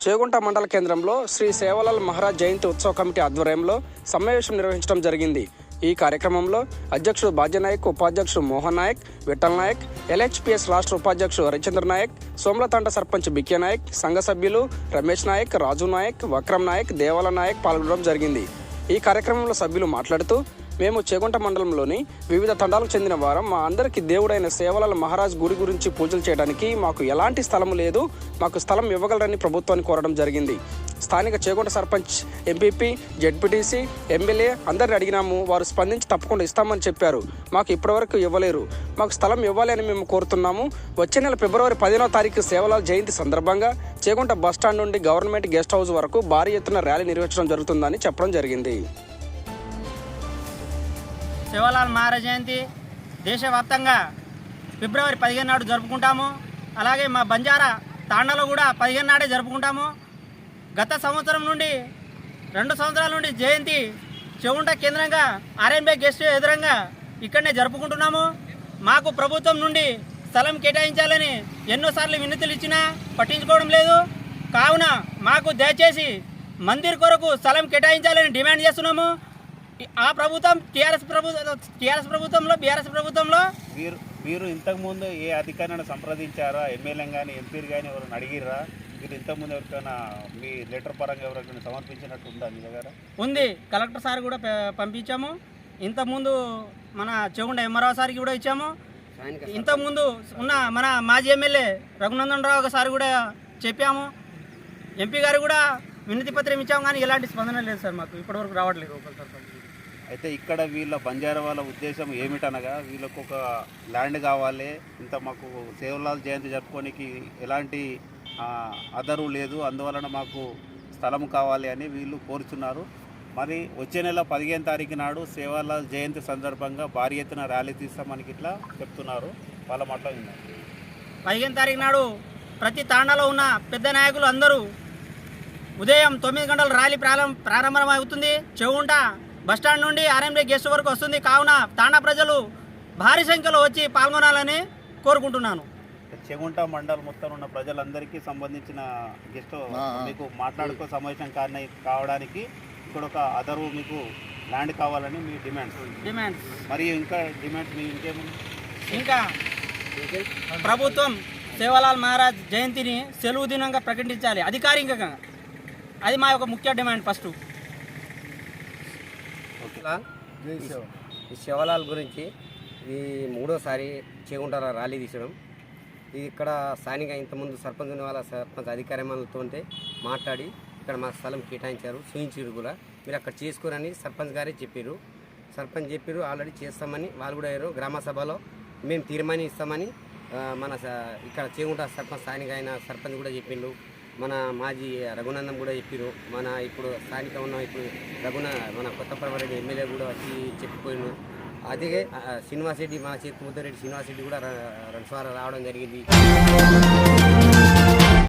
చేగుంట మండల కేంద్రంలో శ్రీ సేవలాల్ మహారాజ్ జయంతి ఉత్సవ కమిటీ ఆధ్వర్యంలో సమావేశం నిర్వహించడం జరిగింది. ఈ కార్యక్రమంలో అధ్యక్షుడు బాజ్యనాయక్, ఉపాధ్యక్షుడు మోహన్ నాయక్, విఠల్ నాయక్, ఎల్హెచ్పిఎస్ రాష్ట్ర ఉపాధ్యక్షుడు హరిచంద్ర నాయక్, సోమ్లతాండ సర్పంచ్ బిక్య నాయక్, సంఘ సభ్యులు రమేష్ నాయక్, రాజు నాయక్, వక్రం నాయక్, దేవాల నాయక్ పాల్గొనడం జరిగింది. ఈ కార్యక్రమంలో సభ్యులు మాట్లాడుతూ, మేము చేగుంట మండలంలోని వివిధ తండాలకు చెందిన వారం మా అందరికీ దేవుడైన సేవలాల్ మహారాజ్ గుడి గురించి పూజలు చేయడానికి మాకు ఎలాంటి స్థలం లేదు, మాకు స్థలం ఇవ్వగలరని ప్రభుత్వాన్ని కోరడం జరిగింది. స్థానిక Chegunta sarpanch, MPP, ZPTC, MLA అందరిని అడిగినాము. వారు స్పందించి తప్పకుండా ఇస్తామని చెప్పారు. మాకు ఇప్పటివరకు ఇవ్వలేరు. మాకు స్థలం ఇవ్వాలి అని మేము కోరుతున్నాము. వచ్చే నెల ఫిబ్రవరి 15వ తారీఖు సేవలాల్ జయంతి సందర్భంగా చేగుంట బస్టాండ్ నుండి గవర్నమెంట్ గెస్ట్ హౌస్ వరకు భారీ ఎత్తున ర్యాలీ నిర్వహించడం జరుగుతుందని చెప్పడం జరిగింది. సేవలాల్ మహారాజ్ జయంతి దేశవ్యాప్తంగా ఫిబ్రవరి 15 నాడు జరుపుకుంటాము. అలాగే మా బంజారా తాండాలో కూడా 15 నాడే జరుపుకుంటాము. గత సంవత్సరం నుండి 2 సంవత్సరాల నుండి జయంతి చేగుంట కేంద్రంగా ఆర్ఎన్బి గెస్ట్ ఎదురంగా ఇక్కడనే జరుపుకుంటున్నాము. మాకు ప్రభుత్వం నుండి స్థలం కేటాయించాలని ఎన్నోసార్లు వినతులు ఇచ్చినా పట్టించుకోవడం లేదు. కావున మాకు దయచేసి మందిర్ కొరకు స్థలం కేటాయించాలని డిమాండ్ చేస్తున్నాము. ఆ ప్రభుత్వం టీఆర్ఎస్ ప్రభుత్వంలో బీఆర్ఎస్ ప్రభుత్వంలో మీరు ఇంతకుముందు ఏ అధికారిని సంప్రదించారా? ఎమ్మెల్యే కానీ ఎంపీలు కానీ ఎవరైనా అడిగిరా? మీరు ఇంతకుముందు ఎవరికైనా మీ లెటర్ పరంగా ఎవరికైనా సమర్పించినట్టు ఉందా మీ దగ్గర? ఉంది. కలెక్టర్ సార్ కూడా పంపించాము. ఇంతకుముందు మన చేగుంట ఎంఆర్ఓ సార్కి కూడా ఇచ్చాము. ఇంతకుముందు ఉన్న మన మాజీ ఎమ్మెల్యే రఘునందన్ రావు సార్ కూడా చెప్పాము. ఎంపీ గారు కూడా వినతి పత్రం ఇచ్చాము. కానీ ఎలాంటి స్పందన లేదు సార్, మాకు ఇప్పటివరకు రావట్లేదు. అయితే ఇక్కడ వీళ్ళ బంజారా వాళ్ళ ఉద్దేశం ఏమిటనగా, వీళ్ళకు ఒక ల్యాండ్ కావాలి, ఇంత మాకు సేవలాల్ జయంతి జరుపుకోనికి ఎలాంటి ఆధారం లేదు, అందువలన మాకు స్థలం కావాలి అని వీళ్ళు కోరుచున్నారు. మరి వచ్చే నెల 15వ తారీఖు నాడు సేవలాల్ జయంతి సందర్భంగా భారీ ఎత్తున ర్యాలీ తీస్తామని ఇట్లా చెప్తున్నారు. వాళ్ళ మాట్లాడినారు. 15వ తారీఖు నాడు ప్రతి తాండాలో ఉన్న పెద్ద నాయకులు అందరూ ఉదయం 9 గంటల ర్యాలీ ప్రారంభమవుతుంది. చేగుంట బస్టాండ్ నుండి ఆర్ఎండి గెస్ట్ వరకు వస్తుంది. కావున తాండా ప్రజలు భారీ సంఖ్యలో వచ్చి పాల్గొనాలని కోరుకుంటున్నాను. చేగుంట మండలం మొత్తం ఉన్న ప్రజలందరికీ సంబంధించిన గెస్ట్ మీకు మాట్లాడుకో సమావేశం కావడానికి ఇక్కడ ఒక అదరు మీకు ల్యాండ్ కావాలని మీ డిమాండ్. మరి ఇంకా డిమాండ్ మీ ఇంకేముంది? ఇంకా ప్రభుత్వం సేవలాల్ మహారాజ్ జయంతిని సెలవు దినంగా ప్రకటించాలి అధికారికంగా. అది మా యొక్క ముఖ్య డిమాండ్. ఫస్ట్ ఈ సేవలాల్ గురించి ఈ 3వసారి చేగుంటారా ర్యాలీ తీసడం. ఇది ఇక్కడ స్థానిక ఇంతకుముందు సర్పంచ్ వాళ్ళ సర్పంచ్ అధికారులతో మాట్లాడి ఇక్కడ మా స్థలం కేటాయించారు, చూయించారు కూడా. మీరు అక్కడ చేసుకోరని సర్పంచ్ గారే చెప్పారు. ఆల్రెడీ చేస్తామని వాళ్ళు కూడా అయ్యారు. గ్రామ సభలో మేము తీర్మానిస్తామని మన ఇక్కడ చేగుంట సర్పంచ్ స్థానిక అయిన సర్పంచ్ కూడా చెప్పిండు. మన మాజీ రఘునందన్ కూడా చెప్పారు. మన ఇప్పుడు స్థానిక ఉన్న మన కొత్తపరమరెడ్డి ఎమ్మెల్యే కూడా వచ్చి చెప్పిపోయినారు. అదే శ్రీనివాస్ రెడ్డి, మన చేతి ముద్దరెడ్డి శ్రీనివాస్ రెడ్డి కూడా 2 సార్లు రావడం జరిగింది.